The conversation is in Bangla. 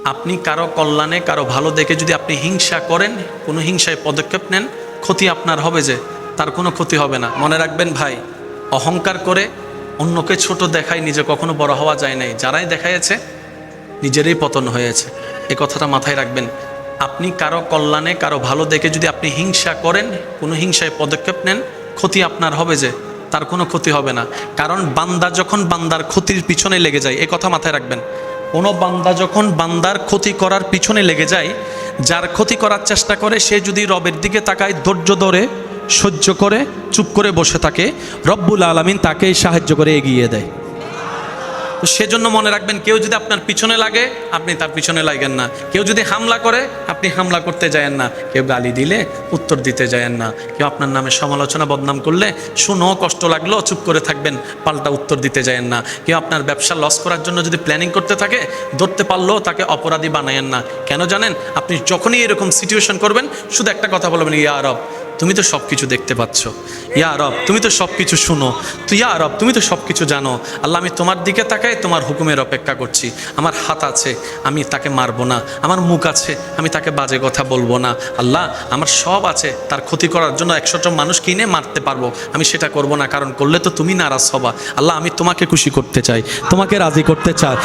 আপনি কারো কল্যাণে কারো ভালো দেখে যদি আপনি হিংসা করেন, কোনো হিংসায় পদক্ষেপ নেন, ক্ষতি আপনার হবে, যে তার কোনো ক্ষতি হবে না। মনে রাখবেন ভাই, অহংকার করে অন্যকে ছোট দেখায় নিজে কখনো বড় হওয়া যায় নাই। যারাই দেখাইছে নিজেরই পতন হয়েছে। এই কথাটা মাথায় রাখবেন। আপনি কারো কল্যাণে কারো ভালো দেখে যদি আপনি হিংসা করেন, কোনো হিংসায় পদক্ষেপ নেন, ক্ষতি আপনার হবে, যে তার কোনো ক্ষতি হবে না। কারণ বান্দা যখন বান্দার ক্ষতির পিছনে লেগে যায়, এই কথা মাথায় রাখবেন। কোনো বান্দা যখন বান্দার ক্ষতি করার পিছনে লেগে যায়, যার ক্ষতি করার চেষ্টা করে, সে যদি রবের দিকে তাকায়, ধৈর্য ধরে সহ্য করে চুপ করে বসে থাকে, রব্বুল আলামিন তাকেই সাহায্য করে এগিয়ে দেয়। তো সেজন্য মনে রাখবেন, কেউ যদি আপনার পিছনে লাগে আপনি তার পিছনে লাগেন না। কেউ যদি হামলা করে আপনি হামলা করতে যায়েন না। কেউ গালি দিলে উত্তর দিতে যায়েন না। কেউ আপনার নামে সমালোচনা বদনাম করলে শুনো কষ্ট লাগলো চুপ করে থাকবেন, পাল্টা উত্তর দিতে যায়েন না। কেউ আপনার ব্যবসা লস করার জন্য যদি প্ল্যানিং করতে থাকে, ধরতে পারলেও তাকে অপরাধী বানায়েন না। কেন জানেন? আপনি যখনই এরকম সিচুয়েশন করবেন, শুধু একটা কথা বলবেন, ইয়া রব তুমি তো সব কিছু দেখতে পাচ্ছ, ইয়া রব তুমি তো সব কিছু শুনো, তো ইয়া রব তুমি তো সব কিছু জানো। আল্লাহ আমি তোমার দিকে তাকাই, তোমার হুকুমের অপেক্ষা করছি। আমার হাত আছে, আমি তাকে মারবো না। আমার মুখ আছে, আমি তাকে বাজে কথা বলবো না। আল্লাহ আমার সব আছে, তার ক্ষতি করার জন্য 100টা মানুষ কিনে মারতে পারবো, আমি সেটা করব না। কারণ করলে তো তুমি নারাজ হবা। আল্লাহ আমি তোমাকে খুশি করতে চাই, তোমাকে রাজি করতে চাই।